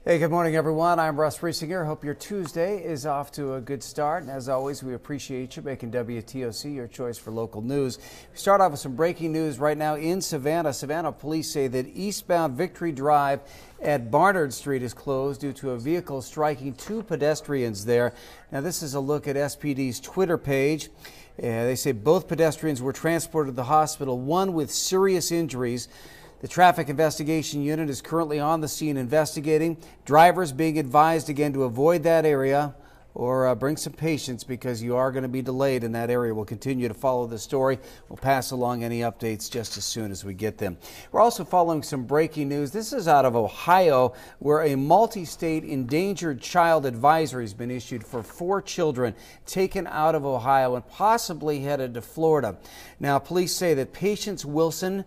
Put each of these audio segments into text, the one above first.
Hey, good morning, everyone. I'm Russ Riesinger. Hope your Tuesday is off to a good start. And as always, we appreciate you making WTOC your choice for local news. We start off with some breaking news right now in Savannah. Savannah police say that eastbound Victory Drive at Barnard Street is closed due to a vehicle striking two pedestrians there. Now, this is a look at SPD's Twitter page. They say both pedestrians were transported to the hospital, one with serious injuries. The Traffic Investigation Unit is currently on the scene investigating. Drivers being advised again to avoid that area or bring some patience because you are going to be delayed in that area. We'll continue to follow the story. We'll pass along any updates just as soon as we get them. We're also following some breaking news. This is out of Ohio, where a multi-state endangered child advisory has been issued for 4 children taken out of Ohio and possibly headed to Florida. Now, police say that Patience Wilson,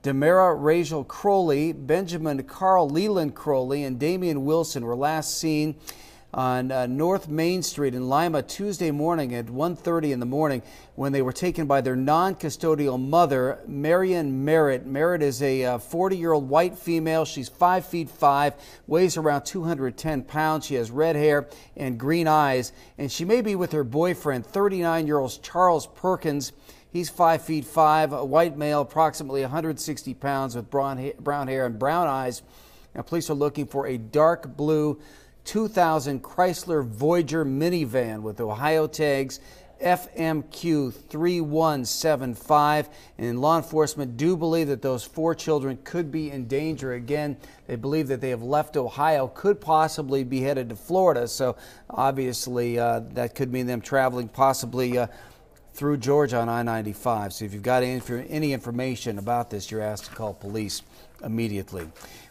Demara Rachel Crowley, Benjamin Carl Leland Crowley, and Damian Wilson were last seen on North Main Street in Lima Tuesday morning at 1:30 in the morning when they were taken by their non-custodial mother, Marion Merritt. Merritt is a 40-year-old white female. She's 5'5", weighs around 210 pounds. She has red hair and green eyes, and she may be with her boyfriend, 39-year-old Charles Perkins. He's 5'5", a white male, approximately 160 pounds with brown hair and brown eyes. Now, police are looking for a dark blue 2000 Chrysler Voyager minivan with Ohio tags FMQ 3175. And law enforcement do believe that those 4 children could be in danger. Again, they believe that they have left Ohio, could possibly be headed to Florida. So obviously that could mean them traveling possibly through Georgia on I-95. So if you've got any information about this, you're asked to call police immediately.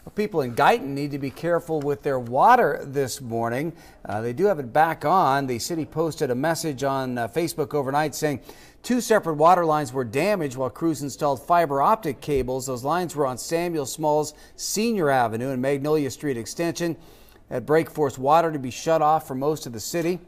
Well, people in Guyton need to be careful with their water this morning. They do have it back on. The city posted a message on Facebook overnight saying 2 separate water lines were damaged while crews installed fiber optic cables. Those lines were on Samuel Smalls Senior Avenue and Magnolia Street Extension. That break forced water to be shut off for most of the city.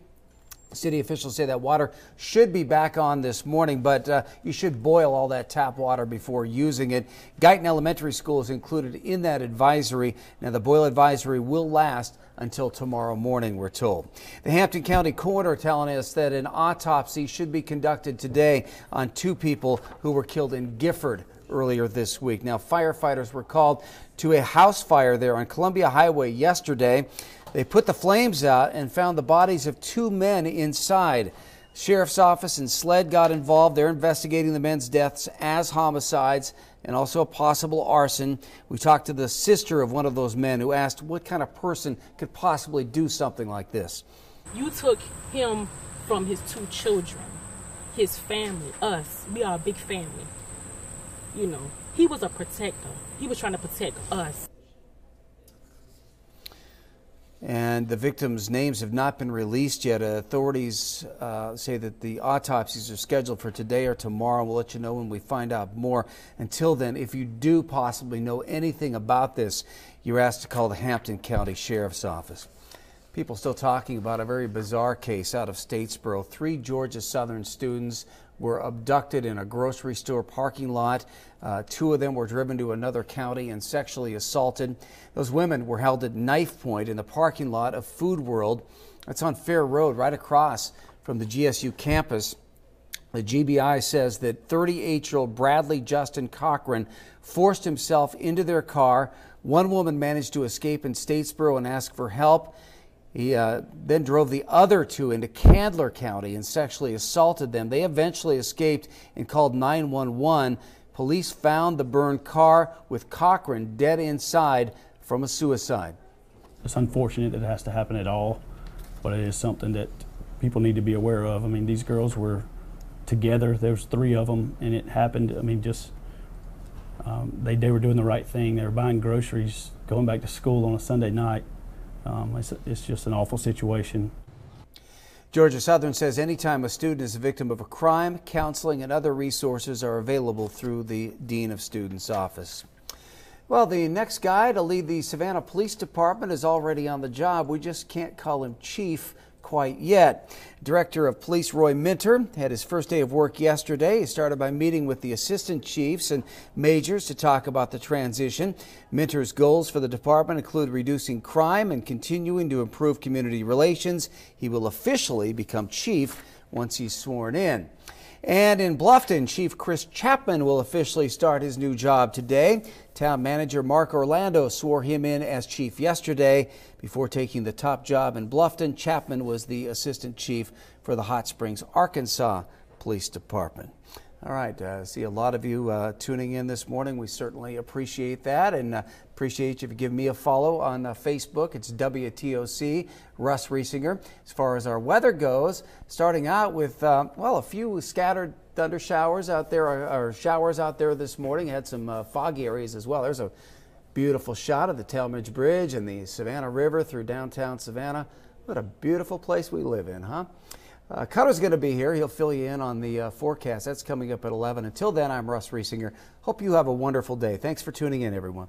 City officials say that water should be back on this morning, but you should boil all that tap water before using it. Guyton Elementary School is included in that advisory. Now, the boil advisory will last until tomorrow morning, we're told. The Hampton County coroner telling us that an autopsy should be conducted today on 2 people who were killed in Gifford earlier this week. Now, firefighters were called to a house fire there on Columbia Highway yesterday. They put the flames out and found the bodies of 2 men inside. Sheriff's Office and SLED got involved. They're investigating the men's deaths as homicides and also a possible arson. We talked to the sister of one of those men who asked what kind of person could possibly do something like this. You took him from his 2 children, his family, us. We are a big family. You know, he was a protector. He was trying to protect us. And the victims' names have not been released yet. Authorities say that the autopsies are scheduled for today or tomorrow. We'll let you know when we find out more. Until then, if you do possibly know anything about this, you're asked to call the Hampton County Sheriff's Office. People still talking about a very bizarre case out of Statesboro. 3 Georgia Southern students were abducted in a grocery store parking lot. 2 of them were driven to another county and sexually assaulted. Those women were held at knife point in the parking lot of Food World. That's on Fair Road, right across from the GSU campus. The GBI says that 38-year-old Bradley Justin Cochran forced himself into their car. One woman managed to escape in Statesboro and ask for help. He then drove the other 2 into Candler County and sexually assaulted them. They eventually escaped and called 911. Police found the burned car with Cochran dead inside from a suicide. It's unfortunate that it has to happen at all, but it is something that people need to be aware of. I mean, these girls were together. There was 3 of them, and it happened. I mean, just they were doing the right thing. They were buying groceries, going back to school on a Sunday night. It's just an awful situation. Georgia Southern says anytime a student is a victim of a crime, counseling and other resources are available through the Dean of Students office. Well, the next guy to lead the Savannah Police Department is already on the job. We just can't call him chief quite yet. Director of Police Roy Minter had his first day of work yesterday. He started by meeting with the assistant chiefs and majors to talk about the transition. Minter's goals for the department include reducing crime and continuing to improve community relations. He will officially become chief once he's sworn in. And in Bluffton, Chief Chris Chapman will officially start his new job today. Town manager Mark Orlando swore him in as chief yesterday. Before taking the top job in Bluffton, Chapman was the assistant chief for the Hot Springs, Arkansas Police Department. All right, I see a lot of you tuning in this morning. We certainly appreciate that, and appreciate you if you give me a follow on Facebook. It's WTOC, Russ Riesinger. As far as our weather goes, starting out with, well, a few scattered thunder showers out there, or showers out there this morning. Had some foggy areas as well. There's a beautiful shot of the Talmadge Bridge and the Savannah River through downtown Savannah. What a beautiful place we live in, huh? Cutter's going to be here. He'll fill you in on the forecast. That's coming up at 11. Until then, I'm Russ Riesinger. Hope you have a wonderful day. Thanks for tuning in, everyone.